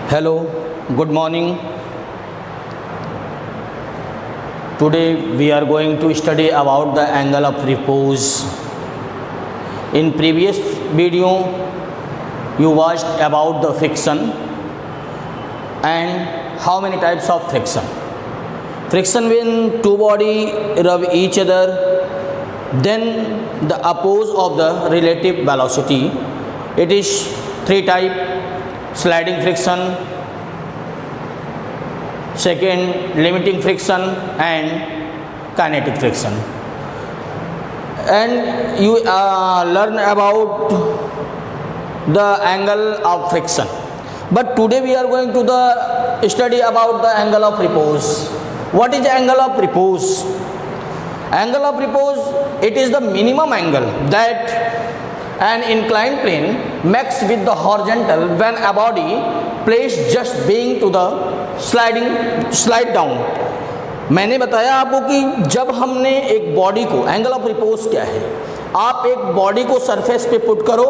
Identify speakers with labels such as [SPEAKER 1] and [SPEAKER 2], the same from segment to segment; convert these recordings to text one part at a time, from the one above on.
[SPEAKER 1] Hello, good morning. Today we are going to study about the angle of repose. In previous video you watched about the friction and how many types of friction. Friction when two body rub each other, then the oppose of the relative velocity. It is three type: sliding friction, second limiting friction, and kinetic friction. And you learn about the angle of friction. But today we are going to the study about the angle of repose. What is the angle of repose? Angle of repose, it is the minimum angle that an inclined plane makes with the horizontal when a body placed just being to the slide down. मैंने बताया आपको कि जब हमने एक body को, angle of repose क्या है, आप एक बॉडी को सरफेस पे पुट करो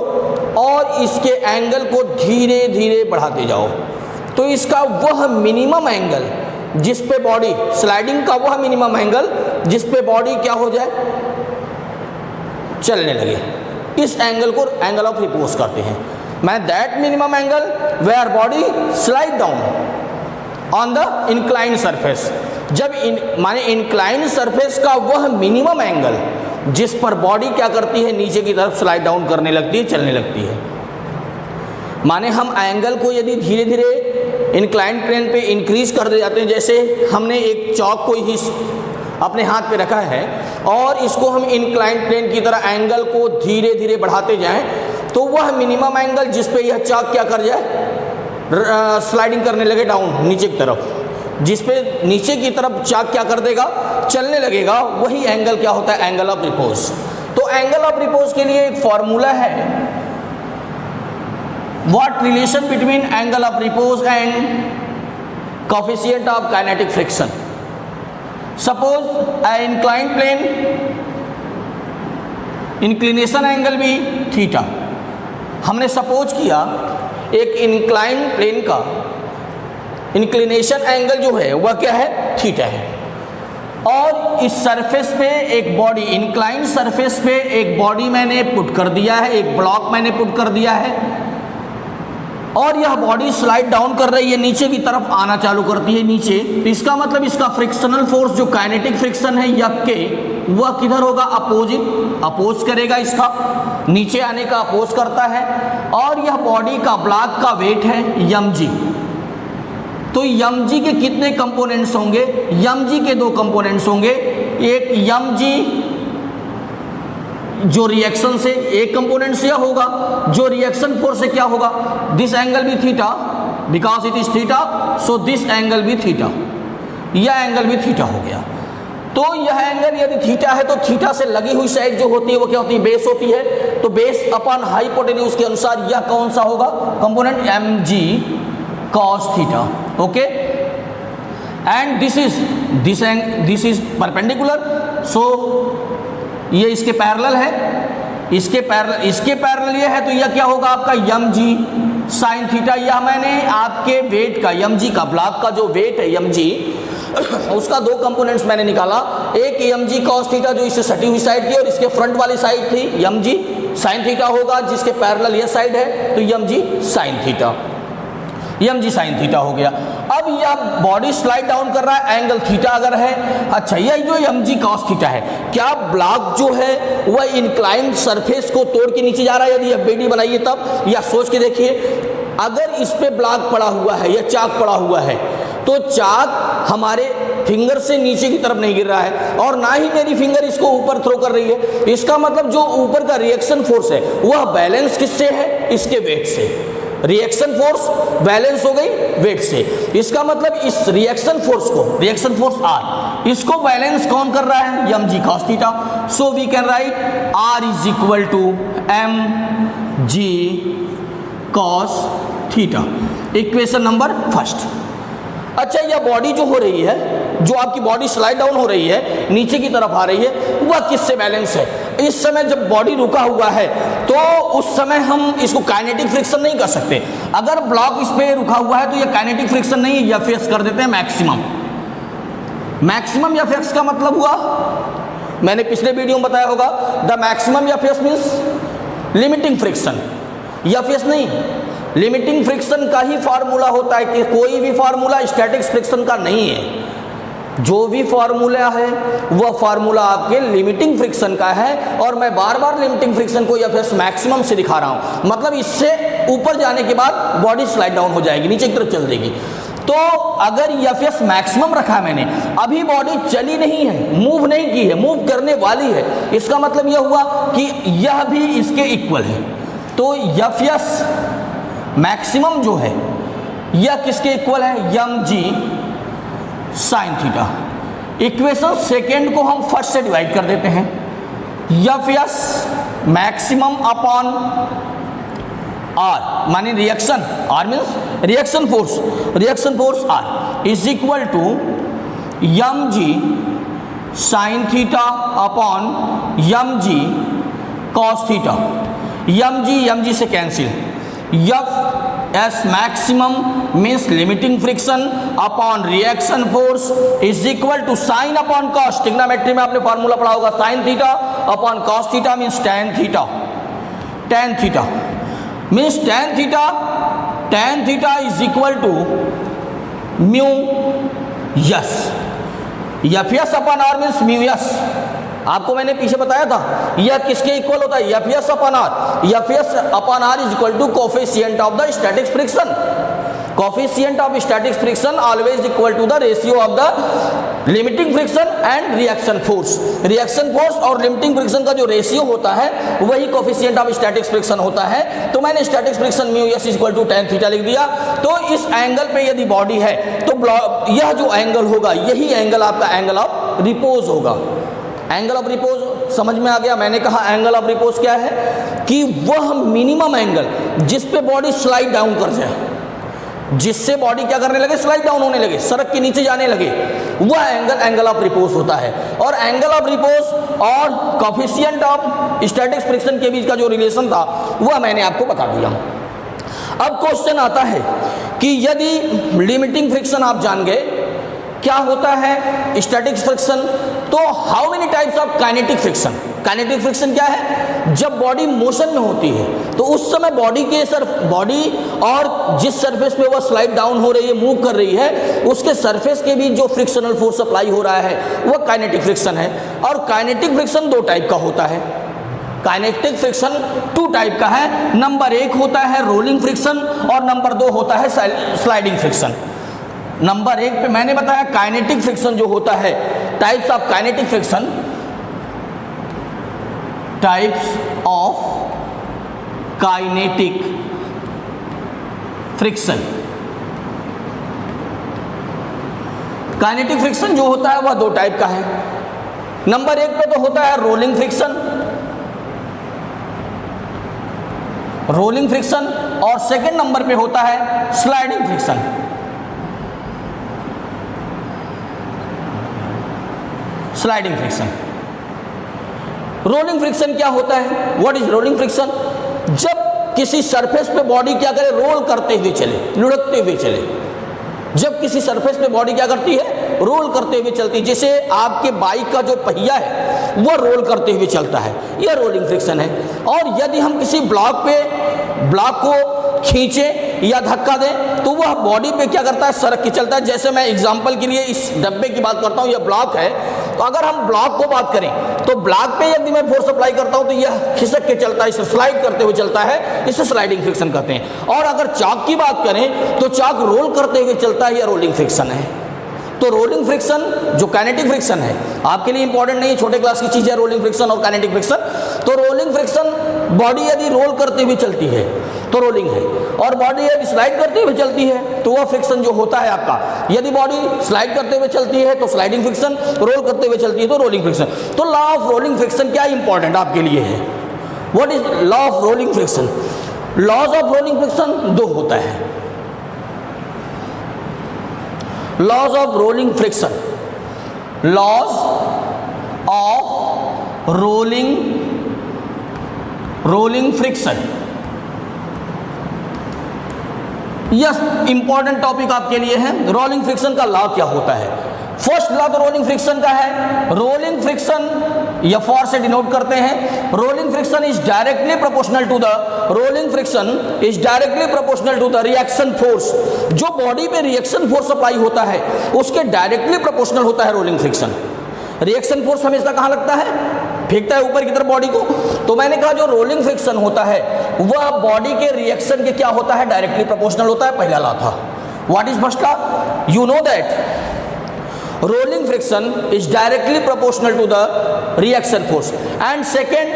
[SPEAKER 1] और इसके एंगल को धीरे धीरे बढ़ाते जाओ, तो इसका वह मिनिमम एंगल जिस पे बॉडी स्लाइडिंग का वह मिनिमम एंगल जिस पे बॉडी क्या हो जाए, चलने लगे, इस एंगल को एंगल ऑफ रिपोज कहते हैं. मैं that minimum angle where body slide down on the incline surface. जब माने इंक्लाइन सरफेस का वह मिनिमम एंगल जिस पर बॉडी क्या करती है, नीचे की तरफ स्लाइड डाउन करने लगती है, चलने लगती है. माने हम एंगल को यदि धीरे धीरे इंक्लाइन प्लेन पे इंक्रीज कर जाते हैं, जैसे हमने एक चौक को ही अपने हाथ पे रखा है और इसको हम इंक्लाइन प्लेन की तरह एंगल को धीरे धीरे बढ़ाते जाएं, तो वह मिनिमम एंगल जिस पे यह चौक क्या कर जाए, स्लाइडिंग करने लगे डाउन नीचे की तरफ, जिस पे नीचे की तरफ चौक क्या कर देगा, चलने लगेगा, वही एंगल क्या होता है, एंगल ऑफ रिपोज. तो एंगल ऑफ रिपोज के लिए एक फॉर्मूला है, what relation between angle of repose and coefficient of kinetic friction. Suppose a incline plane, inclination angle भी थीटा. हमने सपोज किया एक इंक्लाइन प्लेन का इंक्लिनेशन एंगल जो है वह क्या है, थीटा है, और इस सरफेस पे एक बॉडी, इंक्लाइन सरफेस पे एक बॉडी मैंने पुट कर दिया है, एक ब्लॉक मैंने पुट कर दिया है, और यह बॉडी स्लाइड डाउन कर रही है, नीचे की तरफ आना चालू करती है नीचे. तो इसका मतलब इसका फ्रिक्शनल फोर्स जो काइनेटिक फ्रिक्शन है यक के, वह किधर होगा, अपोजिट, अपोज करेगा, इसका नीचे आने का अपोज करता है. और यह बॉडी का ब्लॉक का वेट है mg. तो mg के कितने कंपोनेंट्स होंगे, mg के दो कंपोनेंट्स होंगे. एक mg जो रिएक्शन से, एक कंपोनेंट से होगा जो रिएक्शन फोर्स से क्या होगा, दिस एंगल भी theta, because it is theta, so this angle भी थीटा, यह एंगल भी थीटा हो गया. तो यह एंगल यदि थीटा है तो थीटा से लगी हुई साइड जो होती है वो क्या होती है, बेस होती है. तो बेस अपॉन हाइपोटेन्यूज के अनुसार यह कौन सा होगा, component mg cos theta. Okay, and this is perpendicular, so ये इसके पैरेलल है, इसके पैरेलल ये है, तो यह क्या होगा आपका mg sin थीटा. यह मैंने आपके वेट का, mg का, ब्लॉक का जो वेट है mg, उसका दो कंपोनेंट्स मैंने निकाला. एक mg cos थीटा जो इससे सटी हुई साइड थी और इसके फ्रंट वाली साइड थी, mg sin थीटा होगा, जिसके पैरेलल यह साइड है, तो mg sin theta, mg sin theta हो गया. अब यह बॉडी स्लाइड डाउन कर रहा है, एंगल थीटा अगर है, अच्छा यह जो mg cos थीटा है, क्या ब्लॉक जो है वह इंक्लाइन सरफेस को तोड़ के नीचे जा रहा है, यदि यह बेडी बनाइए तब, या सोच के देखिए, अगर इस पे ब्लॉक पड़ा हुआ है या चाक पड़ा हुआ है, तो चाक हमारे फिंगर से नीचे की तरफ नहीं गिर रहा है और ना ही मेरी फिंगर इसको ऊपर थ्रो कर रही है. इसका मतलब जो ऊपर का रिएक्शन फोर्स है वह बैलेंस किससे है, इसके वेट से. रिएक्शन फोर्स बैलेंस हो गई वेट से. इसका मतलब इस रिएक्शन फोर्स को, रिएक्शन फोर्स R, इसको बैलेंस कौन कर रहा है, mg cos theta. So we can write R is equal to mg cos theta. Equation number first. अच्छा, यह बॉडी जो हो रही है, जो आपकी बॉडी स्लाइड डाउन हो रही है, नीचे की तरफ आ रही है, वह किससे बैलेंस है, इस समय जब बॉडी रुका हुआ है तो उस समय हम इसको काइनेटिक फ्रिक्शन नहीं कर सकते। अगर ब्लॉक इस पे रुका हुआ है तो ये काइनेटिक फ्रिक्शन नहीं है, एफएस कर देते हैं मैक्सिमम। मैक्सिमम एफएस का मतलब हुआ, मैंने पिछले वीडियो में बताया होगा, the maximum FS means limiting friction. FS नहीं, लिमिटिंग फ्रिक्शन का ही फार्मूला होता है कि कोई भी फार्मूला स्टैटिक फ्रिक्शन का नहीं है। जो भी फार्मूला है वह फार्मूला आपके लिमिटिंग फ्रिक्शन का है, और मैं बार बार लिमिटिंग फ्रिक्शन को एफएस मैक्सिमम से दिखा रहा हूं। मतलब इससे ऊपर जाने के बाद बॉडी स्लाइड डाउन हो जाएगी, नीचे की तरफ चल देगी। तो अगर एफएस मैक्सिमम रखा है मैंने, अभी बॉडी चली नहीं है, मूव नहीं की है, मूव करने वाली है, इसका मतलब यह हुआ कि यह भी इसके इक्वल है। तो एफएस मैक्सिमम जो है यह किसके इक्वल है, M G sine theta. Equation second को हम फर्स्ट से डिवाइड कर देते हैं। एफएस मैक्सिमम अपॉन आर, मानी reaction, R means reaction force R is equal to M G sine theta upon M G cos theta. M G से cancel, F S maximum means limiting friction upon reaction force is equal to sine upon cos. Trigonometry में आपने formula पढ़ा होगा, sine theta upon cos theta means tan theta. Tan theta means tan theta is equal to mu S. FS upon R means mu S. आपको मैंने पीछे बताया था यह किसके इक्वल होता है, FS upon R. FS upon R is equal to coefficient of the static friction. Coefficient of static friction always equal to the ratio of the limiting friction and reaction force. Reaction force और limiting friction का जो ratio होता है वही coefficient of static friction होता है। तो मैंने static friction mu S equal to tan theta लिख दिया। तो इस एंगल पे यदि बॉडी है तो यह जो एंगल होगा यही एंगल आपका एंगल ऑफ रिपोज होगा। एंगल ऑफ रिपोज समझ में आ गया। मैंने कहा एंगल ऑफ रिपोज क्या है कि वह मिनिमम एंगल जिस पे बॉडी स्लाइड डाउन कर जाए, जिससे बॉडी क्या करने लगे, स्लाइड डाउन होने लगे, सड़क के नीचे जाने लगे, वह एंगल ऑफ रिपोज होता है। और एंगल ऑफ रिपोज और कोफिशिएंट ऑफ स्टैटिक फ्रिक्शन के बीच का जो रिलेशन था वह मैंने आपको बता दिया। अब क्वेश्चन आता है कि यदि लिमिटिंग फ्रिक्शन आप जान गए क्या होता है स्टैटिक फ्रिक्शन, तो how many types of kinetic friction. Kinetic friction क्या है, जब बॉडी मोशन में होती है तो उस समय बॉडी और जिस सरफेस पे वह स्लाइड डाउन हो रही है, मूव कर रही है, उसके सरफेस के बीच जो फ्रिक्शनल फोर्स अप्लाई हो रहा है वह काइनेटिक फ्रिक्शन है। और काइनेटिक फ्रिक्शन दो टाइप का होता है। काइनेटिक फ्रिक्शन टू टाइप का है। नंबर एक होता है रोलिंग फ्रिक्शन और नंबर दो होता है स्लाइडिंग फ्रिक्शन। नंबर एक पे मैंने बताया काइनेटिक फ्रिक्शन जो होता है, types of kinetic friction, types of kinetic friction. Kinetic friction जो होता है वह दो टाइप का है। नंबर एक पे तो होता है रोलिंग फ्रिक्शन, और सेकंड नंबर पे होता है sliding friction. Sliding friction, rolling friction क्या होता है, व्हाट इज रोलिंग फ्रिक्शन? जब किसी सरफेस पे बॉडी क्या करे, रोल करते हुए चले, लुढ़कते हुए चले। जब किसी सरफेस पे बॉडी क्या करती है, रोल करते हुए चलती है। जैसे आपके बाइक का जो पहिया है वह रोल करते हुए चलता है, यह रोलिंग फ्रिक्शन है। और यदि हम किसी ब्लॉक को खींचे या धक्का दें तो वह बॉडी पे क्या करता है, सरक के चलता है। जैसे मैं एग्जांपल के लिए इस डब्बे की बात करता हूँ, यह ब्लॉक है, तो अगर हम ब्लॉक को बात करें तो ब्लॉक पे यदि मैं फोर्स अप्लाई करता हूँ तो यह खिसक के चलता है, इसे स्लाइड करते हुए चलता है, इसे स्लाइडिंग फ्रिक्शन कहते हैं। और अगर चाक की बात करें तो चाक रोल करते हुए चलता है, यह रोलिंग फ्रिक्शन है। तो रोलिंग फ्रिक्शन जो काइनेटिक फ्रिक्शन है, आपके लिए इंपॉर्टेंट नहीं है, छोटे क्लास की चीज़ है रोलिंग फ्रिक्शन और काइनेटिक फ्रिक्शन। तो रोलिंग फ्रिक्शन, बॉडी यदि रोल करते हुए चलती है तो रोलिंग है, और बॉडी यदि स्लाइड करते हुए चलती है तो वह फ्रिक्शन जो होता है आपका, यदि बॉडी स्लाइड करते हुए चलती है तो स्लाइडिंग फ्रिक्शन, रोल करते हुए चलती है तो रोलिंग फ्रिक्शन। तो लॉ ऑफ रोलिंग फ्रिक्शन क्या इंपॉर्टेंट आपके लिए है, what is law of rolling friction? Laws of rolling friction दो होता है। Laws of rolling friction, laws of rolling rolling friction. Yes, important topic आपके लिए है। रोलिंग फ्रिक्शन का लॉ क्या होता है? फर्स्ट लॉ तो रोलिंग फ्रिक्शन का है, रोलिंग फ्रिक्शन या फॉर से डिनोट करते हैं। Rolling friction is directly proportional to the rolling friction is directly proportional to the reaction force. जो बॉडी पे रिएक्शन फोर्स अप्लाई होता है उसके डायरेक्टली प्रोपोर्शनल होता है रोलिंग फ्रिक्शन। रिएक्शन फोर्स हमेशा कहाँ लगता है? फेंकता है ऊपर की तरफ बॉडी को। तो मैंने कहा जो रोलिंग फ्रिक्शन होता है वह बॉडी के रिएक्शन के क्या होता है? डायरेक्टली प्रोपोर्शनल होता है। पहला लॉ था। What is first law? You know that rolling friction is directly proportional to the reaction force, and second,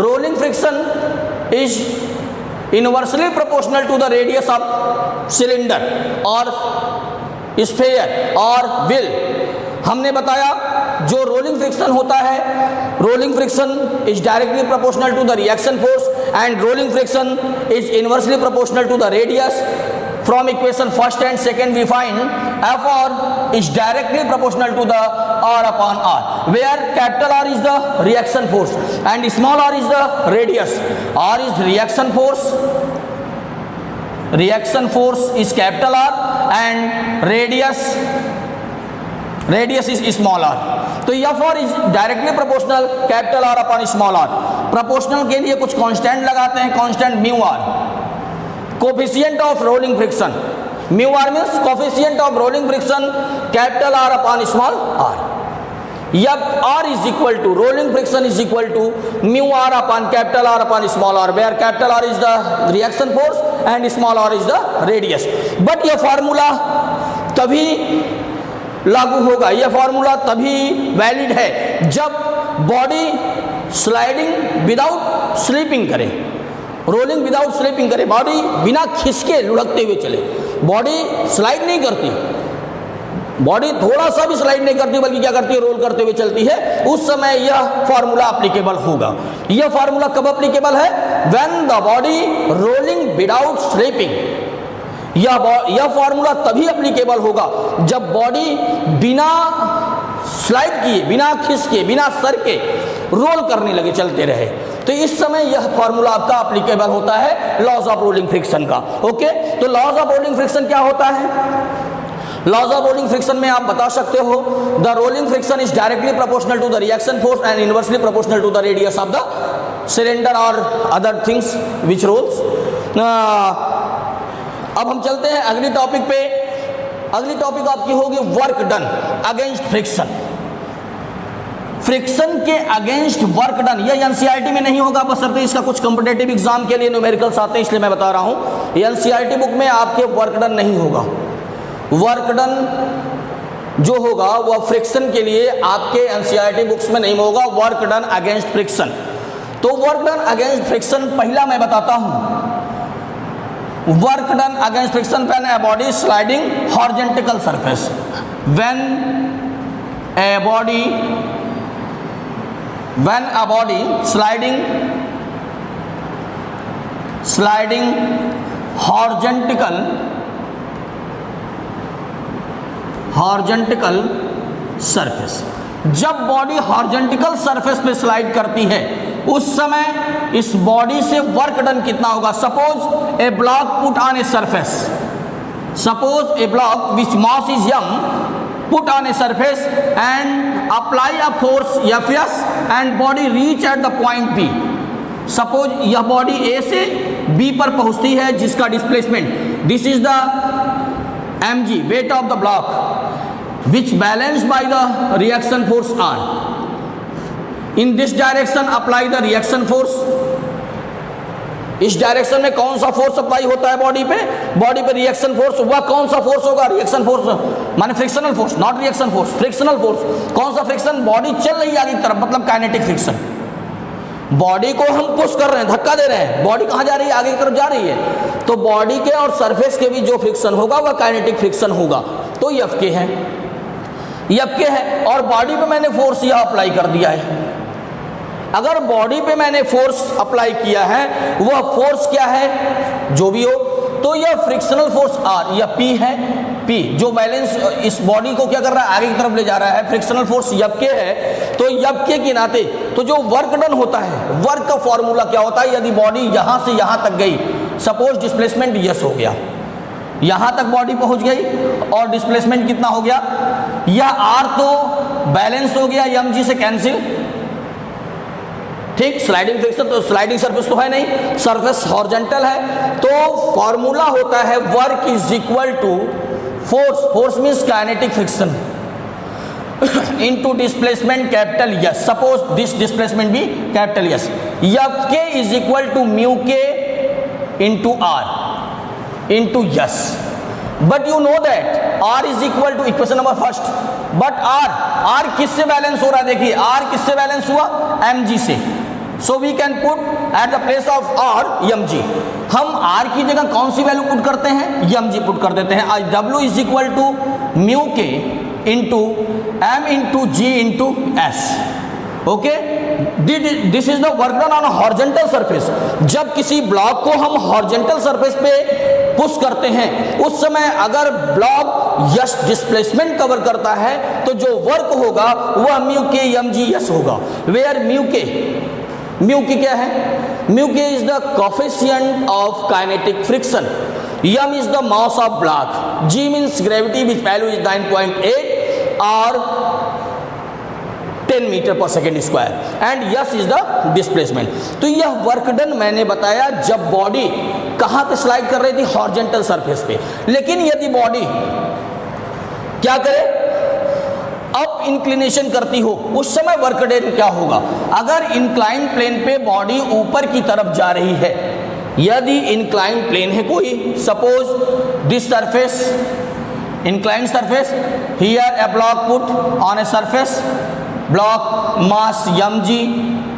[SPEAKER 1] rolling friction is inversely proportional to the radius of cylinder or sphere or wheel। हमने बताया जो rolling friction होता है, rolling friction is directly proportional to the reaction force and rolling friction is inversely proportional to the radius. From equation first and second we find Fr is directly proportional to the R upon R, where capital R is the reaction force and small r is the radius. R is reaction force is capital R and radius is small r. तो Fr is directly proportional capital R upon small r। Proportional के लिए कुछ constant लगाते हैं, constant mu R, coefficient of rolling friction. Mu R means coefficient of rolling friction capital R upon small R. यब R is equal to rolling friction is equal to mu R upon capital R upon small R, where capital R is the reaction force and small R is the radius. But यह formula तभी लागू होगा, यह formula तभी valid है जब body sliding without sleeping करे, rolling without sleeping करे, बॉडी बिना खिसके लुढ़कते हुए चले। बॉडी स्लाइड नहीं करती, बॉडी थोड़ा सा भी स्लाइड नहीं करती बल्कि क्या करती है? रोल करते हुए चलती है। उस समय यह फॉर्मूला अप्लीकेबल होगा। यह फॉर्मूला कब अप्लीकेबल है? When the body rolling without sleeping. यह फॉर्मूला तभी अप्लीकेबल होगा जब बॉडी बिना स्लाइड किए, बिना खिसके, बिना सर के रोल करने लगे, चलते रहे। तो इस समय यह फॉर्मूला आपका अप्लीकेबल होता है लॉज ऑफ रोलिंग फ्रिक्शन का। ओके, तो लॉज ऑफ रोलिंग फ्रिक्शन क्या होता है? लॉज ऑफ रोलिंग फ्रिक्शन में आप बता सकते हो the rolling friction is directly proportional to the reaction force and inversely proportional to the radius of the cylinder और अदर थिंग्स विच रोल्स। अब हम चलते हैं अगली टॉपिक पे। अगली टॉपिक आपकी होगी work done against friction. Friction के अगेंस्ट वर्क डन, यह एनसीईआरटी में नहीं होगा, बशर्ते इसका कुछ कॉम्पिटिटिव एग्जाम के लिए न्यूमेरिकल्स आते हैं, इसलिए मैं बता रहा हूं। एनसीईआरटी बुक में आपके वर्क डन नहीं होगा। वर्क डन जो होगा वह फ्रिक्शन के लिए आपके एनसीईआरटी बुक्स में नहीं होगा। वर्क डन अगेंस्ट फ्रिक्शन, तो वर्क डन अगेंस्ट फ्रिक्शन पहला मैं बताता हूं। Work done against friction when a body sliding horizontal surface, when a body sliding horizontal surface, जब बॉडी हॉरिजॉन्टल सरफेस पे स्लाइड करती है उस समय इस बॉडी से वर्क डन कितना होगा? Suppose A block put on a surface, suppose A block which mass is m put on a surface and apply a force Fs and body reach at the point B। Suppose यह body A से B पर पहुंचती है जिसका displacement, this is the mg weight of the block which balanced by the reaction force R। in this direction apply the reaction force। इस direction में कौन सा फोर्स अप्लाई होता है बॉडी पे रिएक्शन फोर्स। वह कौन सा फोर्स होगा? रिएक्शन फोर्स माने frictional force, not reaction force, frictional force. कौन सा फ्रिक्शन? बॉडी चल रही है आगे की तरफ, मतलब काइनेटिक फ्रिक्शन। बॉडी को हम पुश कर रहे हैं, धक्का दे रहे हैं, बॉडी कहाँ जा रही है? आगे की तरफ जा रही है। तो बॉडी के और सरफेस के भी जो फ्रिक्शन होगा वह काइनेटिक फ्रिक्शन होगा। तो एफ के है और बॉडी पे मैंने फोर्स यह अप्लाई कर दिया है। अगर बॉडी पे मैंने फोर्स अप्लाई किया है, वह फोर्स क्या है जो भी हो, तो यह फ्रिक्शनल फोर्स आर, यह पी है। P जो बैलेंस इस बॉडी को क्या कर रहा है, आगे की तरफ ले जा रहा है, फ्रिक्शनल फोर्स यब के है, तो यब के नाते तो जो वर्क डन होता है, वर्क का फॉर्मूला क्या होता है, यदि बॉडी यहां से यहां तक गई, सपोज डिस्प्लेसमेंट यस हो गया, यहां तक बॉडी पहुंच गई और डिस्प्लेसमेंट कितना हो गया, यह आर तो बैलेंस हो गया एम जी से कैंसिल, ठीक, स्लाइडिंग फ्रिक्शन तो स्लाइडिंग सरफेस तो है नहीं, सरफेस हॉरिजॉन्टल है, तो फॉर्मूला होता है work is equal to force, force means kinetic friction into displacement capital S, suppose this displacement भी capital S, F K is equal to mu K into R into S, but you know that R is equal to equation number first, but R किससे balance हो रहा है, देखिए are किससे balance हुआ, M G से, so we can put at the place of R M G, हम R की जगह कौन सी वैल्यू पुट करते हैं, एम जी पुट कर देते हैं, आज W is equal to mu K into M into G into S, okay, this is the work done on horizontal surface, जब किसी ब्लॉक को हम हॉरिजॉन्टल सरफेस पे पुश करते हैं, उस समय अगर ब्लॉक यस डिस्प्लेसमेंट कवर करता है तो जो वर्क होगा वह mu K M G S होगा, वेयर म्यू के क्या है, mu K is the coefficient of kinetic friction, M is the mass of block, G means gravity which value is 9.8 और 10 metre per second square and S is the displacement. तो यह work done मैंने बताया जब body कहां पे slide कर रही थी, हॉरिजॉन्टल सरफेस पे, लेकिन यदि बॉडी क्या करे, अप इंक्लिनेशन करती हो, उस समय वर्क डन क्या होगा, अगर इंक्लाइन प्लेन पे बॉडी ऊपर की तरफ जा रही है, यदि इंक्लाइन प्लेन है कोई, suppose this surface inclined surface, here a block put on a surface, block mass mg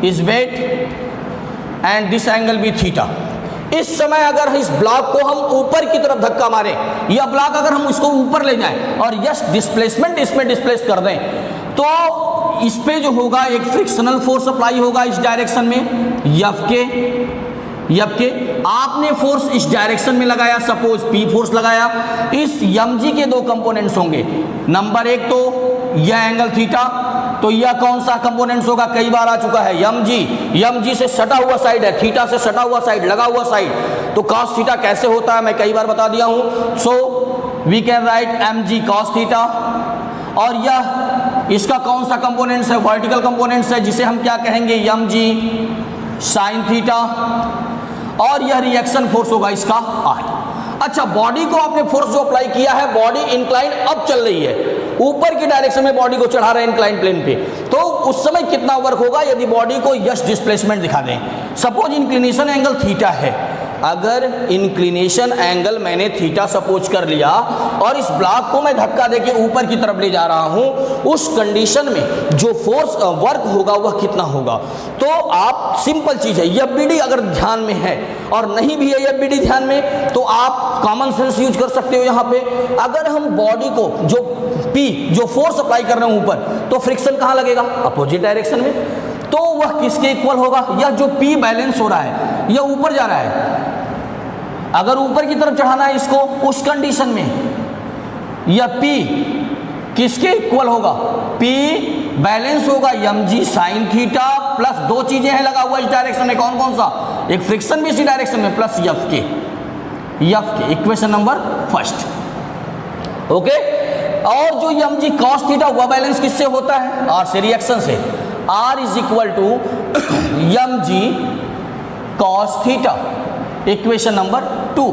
[SPEAKER 1] is weight and this angle be theta, इस समय अगर इस ब्लॉक को हम ऊपर की तरफ धक्का मारें, यह ब्लॉक अगर हम इसको ऊपर ले जाएं और यस डिस्प्लेसमेंट इसमें डिस्प्लेस कर दें, तो इस पे जो होगा एक फ्रिक्शनल फोर्स अप्लाई होगा इस डायरेक्शन में, एफ के आपने फोर्स इस डायरेक्शन में लगाया, सपोज पी फोर्स लगाया, इस एम जी के दो कंपोनेंट्स होंगे, नंबर एक तो यह एंगल थीटा, तो यह कौन सा कंपोनेंट्स होगा, कई बार आ चुका है, एम जी से सटा हुआ साइड है, थीटा से सटा हुआ साइड, लगा हुआ साइड, तो कॉस थीटा कैसे होता है मैं कई बार बता दिया हूं, so we can write M G cos theta, और यह इसका कौन सा कंपोनेंट्स है, वर्टिकल कंपोनेंट्स है, जिसे हम क्या कहेंगे, एम जी साइन थीटा, और यह रिएक्शन फोर्स होगा इसका आर। अच्छा, बॉडी को आपने फोर्स जो अप्लाई किया है, बॉडी इंक्लाइन अब चल रही है, ऊपर की डायरेक्शन में बॉडी को चढ़ा रहे हैं इंक्लाइन प्लेन पे, तो उस समय कितना वर्क होगा यदि बॉडी को यस डिस्प्लेसमेंट दिखा दें, सपोज इंक्लिनेशन एंगल थीटा है, अगर इंक्लिनेशन एंगल मैंने थीटा सपोज कर लिया और इस ब्लॉक को मैं धक्का देके ऊपर की तरफ ले जा रहा हूं, उस कंडीशन में जो फोर्स वर्क होगा वह कितना होगा, तो आप सिंपल चीज है, एफ बी डी अगर ध्यान में है और नहीं भी है एफ बी डी ध्यान में, तो आप कॉमन सेंस यूज कर सकते हो यहाँ पे, अगर हम बॉडी को जो P जो फोर्स अप्लाई कर रहे हैं ऊपर, तो फ्रिक्शन कहाँ लगेगा, अपोजिट डायरेक्शन में, तो वह किसके इक्वल होगा, या जो P बैलेंस हो रहा है यह ऊपर जा रहा है, अगर ऊपर की तरफ चढ़ाना है इसको, उस कंडीशन में यह P किसके इक्वल होगा, P बैलेंस होगा M G sine theta plus दो चीजें हैं लगा हुआ इस डायरेक्शन में, कौन कौन सा, एक फ्रिक्शन भी इसी डायरेक्शन में, plus F K equation number first, okay. और जो एम जी कॉस थीटा वह बैलेंस किससे होता है, आर से, रिएक्शन से, R is equal to M G cos theta, equation number 2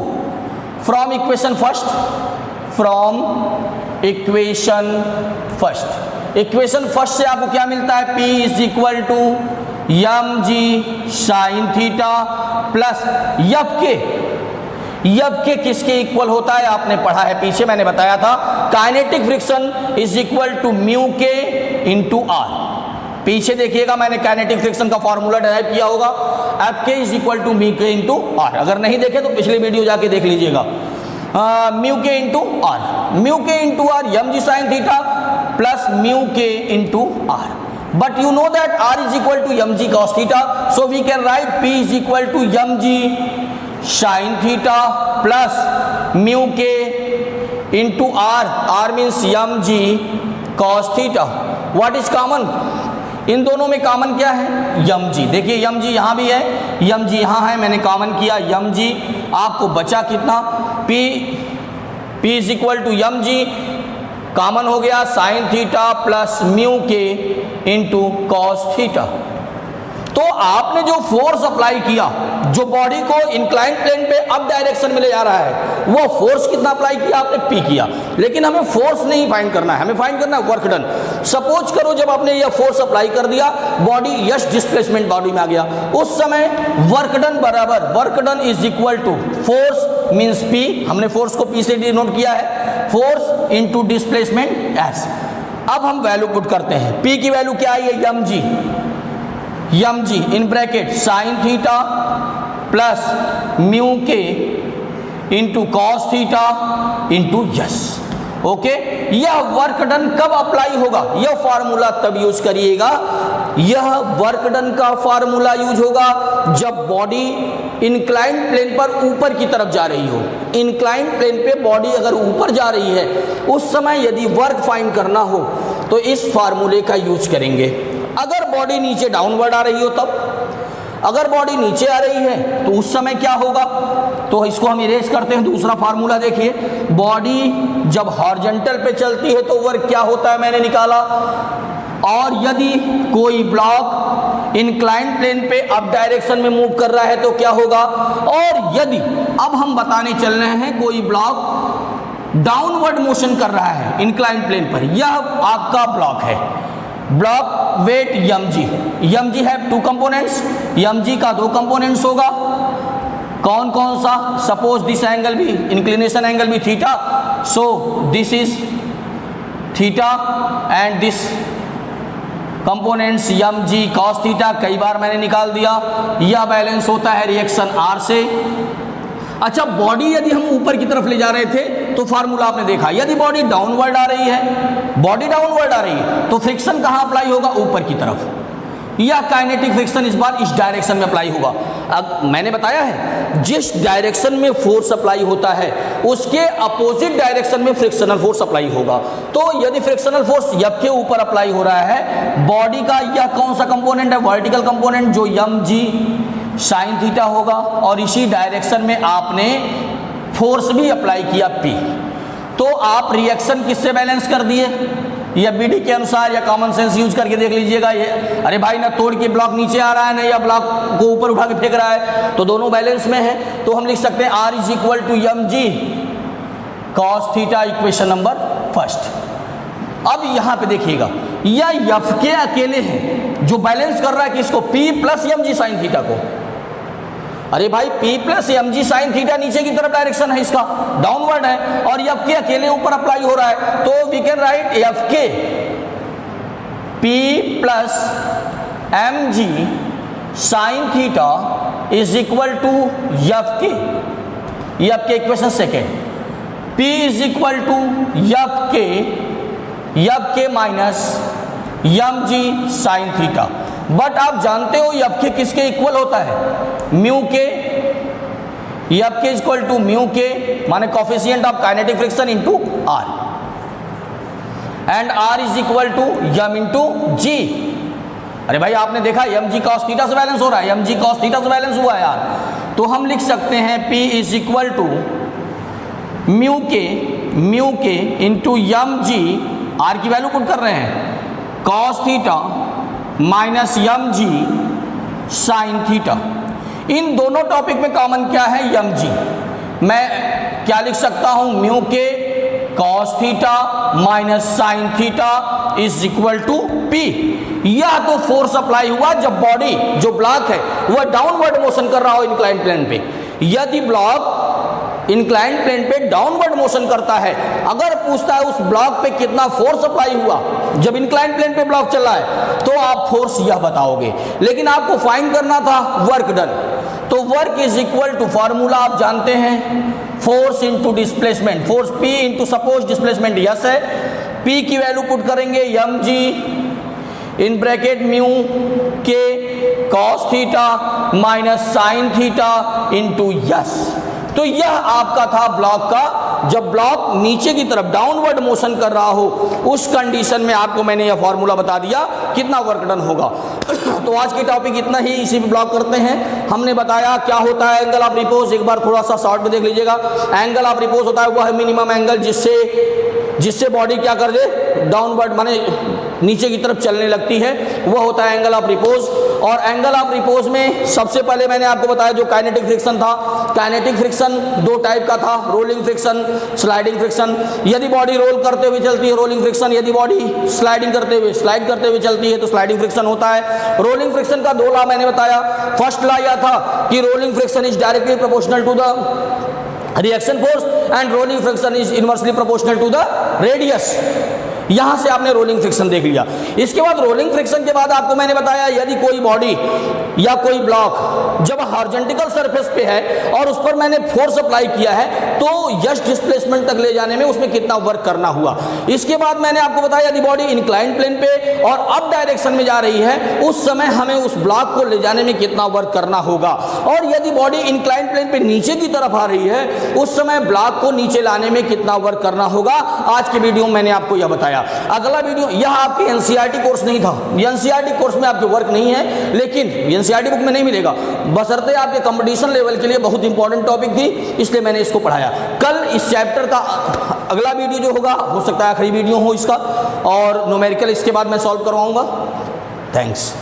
[SPEAKER 1] from equation first, equation first से आपको क्या मिलता है, P is equal to M G sine theta plus F K किसके इक्वल होता है, आपने पढ़ा है पीछे, मैंने बताया था, kinetic friction is equal to mu K into R, पीछे देखिएगा मैंने काइनेटिक फ्रिक्शन का फॉर्मूला डेराइव किया होगा, F K is equal to mu K into R, अगर नहीं देखे तो पिछले वीडियो जाके देख लीजिएगा, mu K into R M G sine theta plus mu K into R, but you know that R is equal to M G cos theta, so we can write P is equal to M G sine theta plus mu K into R, R means M G cos theta. What is common? इन दोनों में common क्या है? M जी। देखिए यम जी यहाँ भी है, M जी यहाँ है, मैंने कॉमन किया यम जी। आपको बचा कितना? P, P is equal to M G, common हो गया sine theta plus mu K into cos theta. तो आपने जो फोर्स अप्लाई किया, जो बॉडी को इंक्लाइन प्लेन पे अप डायरेक्शन में ले जा रहा है, वो फोर्स कितना अप्लाई किया आपने? पी किया। लेकिन हमें फोर्स नहीं फाइंड करना है, हमें फाइंड करना है वर्क डन। सपोज करो जब आपने ये फोर्स अप्लाई कर दिया, बॉडी यश डिस्प्लेसमेंट बॉडी में आ गया, उस समय वर्क डन बराबर, work done is equal to force means P, हमने फोर्स को पी से डिनोट किया है, फोर्स इंटू डिस्प्लेसमेंट एस। अब हम वैल्यू पुट करते हैं, पी की वैल्यू क्या है? M G, M G in bracket sine theta plus mu K into cos theta into S. Okay, यह वर्क डन कब अप्लाई होगा? यह फार्मूला तब यूज करिएगा, यह वर्क डन का फार्मूला यूज होगा जब बॉडी इंक्लाइन प्लेन पर ऊपर की तरफ जा रही हो। इंक्लाइन प्लेन पे बॉडी अगर ऊपर जा रही है, उस समय यदि वर्क फाइंड करना हो तो इस फार्मूले का यूज करेंगे। अगर बॉडी नीचे डाउनवर्ड आ रही हो तब, अगर बॉडी नीचे आ रही है तो उस समय क्या होगा? तो इसको हम इरेज करते हैं। दूसरा फार्मूला देखिए, बॉडी जब हॉरिजॉन्टल पे चलती है तो वर्क क्या होता है, मैंने निकाला। और यदि कोई ब्लॉक इंक्लाइन प्लेन पे अप डायरेक्शन में मूव कर रहा है तो क्या होगा? और यदि, अब हम बताने चल रहे हैं, कोई ब्लॉक डाउनवर्ड मोशन कर रहा है इंक्लाइन प्लेन पर, यह आपका ब्लॉक है, block weight M G. M G have two components, M G का दो कंपोनेंट्स होगा। कौन कौन सा? सपोज दिस एंगल भी, इंक्लिनेशन एंगल भी theta, so this is theta and this components M G cos theta, कई बार मैंने निकाल दिया। यह बैलेंस होता है रिएक्शन आर से। अच्छा, बॉडी यदि हम ऊपर की तरफ ले जा रहे थे तो फार्मूला आपने देखा, यदि बॉडी डाउनवर्ड आ रही है, बॉडी डाउनवर्ड आ रही है तो फ्रिक्शन कहाँ अप्लाई होगा? ऊपर की तरफ। यह काइनेटिक फ्रिक्शन इस बार इस डायरेक्शन में अप्लाई होगा। अब मैंने बताया है, जिस डायरेक्शन में फोर्स अप्लाई होता है उसके अपोजिट डायरेक्शन में फ्रिक्शनल फोर्स अप्लाई होगा। तो यदि फ्रिक्शनल फोर्स यब के ऊपर अप्लाई हो रहा है, बॉडी का यह कौन सा कंपोनेंट है? वर्टिकल कंपोनेंट, जो यम जी साइन थीटा होगा, और इसी डायरेक्शन में आपने फोर्स भी अप्लाई किया पी। तो आप रिएक्शन किससे बैलेंस कर दिए? या बीडी के अनुसार, या कॉमन सेंस यूज करके देख लीजिएगा। ये अरे भाई, ना तोड़ के ब्लॉक नीचे आ रहा है, ना या ब्लॉक को ऊपर उठा के फेंक रहा है, तो दोनों बैलेंस में है। तो हम लिख सकते हैं R is equal to M G cos theta, equation number first. अब यहां पे देखिएगा, यह एफ के अकेले हैं जो बैलेंस कर रहा है किसको? P plus M G sine theta को। अरे भाई, P plus M G sine theta नीचे की तरफ डायरेक्शन है, इसका डाउनवर्ड है, और एफ के अकेले ऊपर अप्लाई हो रहा है, तो we can write F K P plus M G sine theta is equal to F K. F K equation second, P is equal to F K minus M G sine theta. But आप जानते हो F K किसके equal होता है? Mu के। F के equal to mu K माने coefficient of kinetic friction into R, and R is equal to M into G. अरे भाई, आपने देखा एम जी कॉस थीटा से बैलेंस हो रहा है, एम जी कॉस थीटा से बैलेंस हुआ है यार। तो हम लिख सकते हैं P is equal to mu K into M G, R की वैल्यू पुट कर रहे हैं, cos theta minus M G sine theta. इन दोनों टॉपिक में कॉमन क्या है? M G. मैं क्या लिख सकता हूं? म्यू के cos theta minus sine theta is equal to P. यह तो फोर्स अप्लाई हुआ जब बॉडी, जो ब्लॉक है, वह डाउनवर्ड मोशन कर रहा हो इंक्लाइन प्लेन पे। यदि ब्लॉक इंक्लाइन प्लेन पे डाउनवर्ड मोशन करता है, अगर पूछता है उस ब्लॉक पे कितना फोर्स अप्लाई हुआ जब इंक्लाइन प्लेन पे ब्लॉक चल रहा है, तो आप फोर्स यह बताओगे। लेकिन आपको फाइंड करना था वर्क डन। तो work is equal to, formula आप जानते हैं, force into displacement, force P into suppose displacement S है, P की वैल्यू पुट करेंगे M G in bracket mu के cos theta minus sine theta into S. तो यह आपका था ब्लॉक का जब ब्लॉक नीचे की तरफ डाउनवर्ड मोशन कर रहा हो, उस कंडीशन में आपको मैंने यह फॉर्मूला बता दिया कितना वर्क डन होगा। तो आज की टॉपिक इतना ही, इसी पे ब्लॉक करते हैं। हमने बताया क्या होता है एंगल ऑफ रिपोज, एक बार थोड़ा सा शॉर्ट में देख लीजिएगा। एंगल ऑफ रिपोज होता है वह है मिनिमम एंगल जिससे बॉडी क्या कर दे, डाउनवर्ड माने नीचे की तरफ चलने लगती है, वह होता है एंगल ऑफ रिपोज। और एंगल ऑफ रिपोज में सबसे पहले मैंने आपको बताया जो काइनेटिक फ्रिक्शन था, काइनेटिक फ्रिक्शन दो टाइप का था, रोलिंग फ्रिक्शन, स्लाइडिंग फ्रिक्शन। यदि बॉडी रोल करते हुए चलती है रोलिंग फ्रिक्शन, यदि बॉडी स्लाइड करते हुए चलती है तो स्लाइडिंग फ्रिक्शन होता है। रोलिंग फ्रिक्शन का दो लॉ मैंने बताया। फर्स्ट लॉ यह था कि rolling friction is directly proportional to the reaction force and rolling friction is inversely proportional to the radius. यहां से आपने रोलिंग फ्रिक्शन देख लिया। इसके बाद रोलिंग फ्रिक्शन के बाद आपको मैंने बताया यदि कोई बॉडी या कोई ब्लॉक जब हॉरिजॉन्टल सरफेस पे है और उस पर मैंने फोर्स अप्लाई किया है तो यश डिस्प्लेसमेंट तक ले जाने में उसमें कितना वर्क करना हुआ। इसके बाद मैंने आपको बताया यदि बॉडी इंक्लाइन प्लेन पे और अप डायरेक्शन में जा रही है उस समय हमें उस ब्लॉक को ले जाने में कितना वर्क करना होगा। और यदि बॉडी इंक्लाइन प्लेन पे नीचे की तरफ आ रही है उस समय ब्लॉक को नीचे लाने में कितना वर्क करना होगा। आज की वीडियो में मैंने आपको यह बताया। अगला वीडियो, यह आपके एनसीईआरटी कोर्स नहीं था, एनसीईआरटी कोर्स में आपके वर्क नहीं है, लेकिन एनसीईआरटी बुक में नहीं मिलेगा, बशर्ते आपके कंपटीशन लेवल के लिए बहुत इंपॉर्टेंट टॉपिक थी, इसलिए मैंने इसको पढ़ाया। कल इस चैप्टर का अगला वीडियो जो होगा हो सकता है आखिरी वीडियो हो इसका, और न्यूमेरिकल इसके बाद मैं सॉल्व करवाऊंगा। थैंक्स।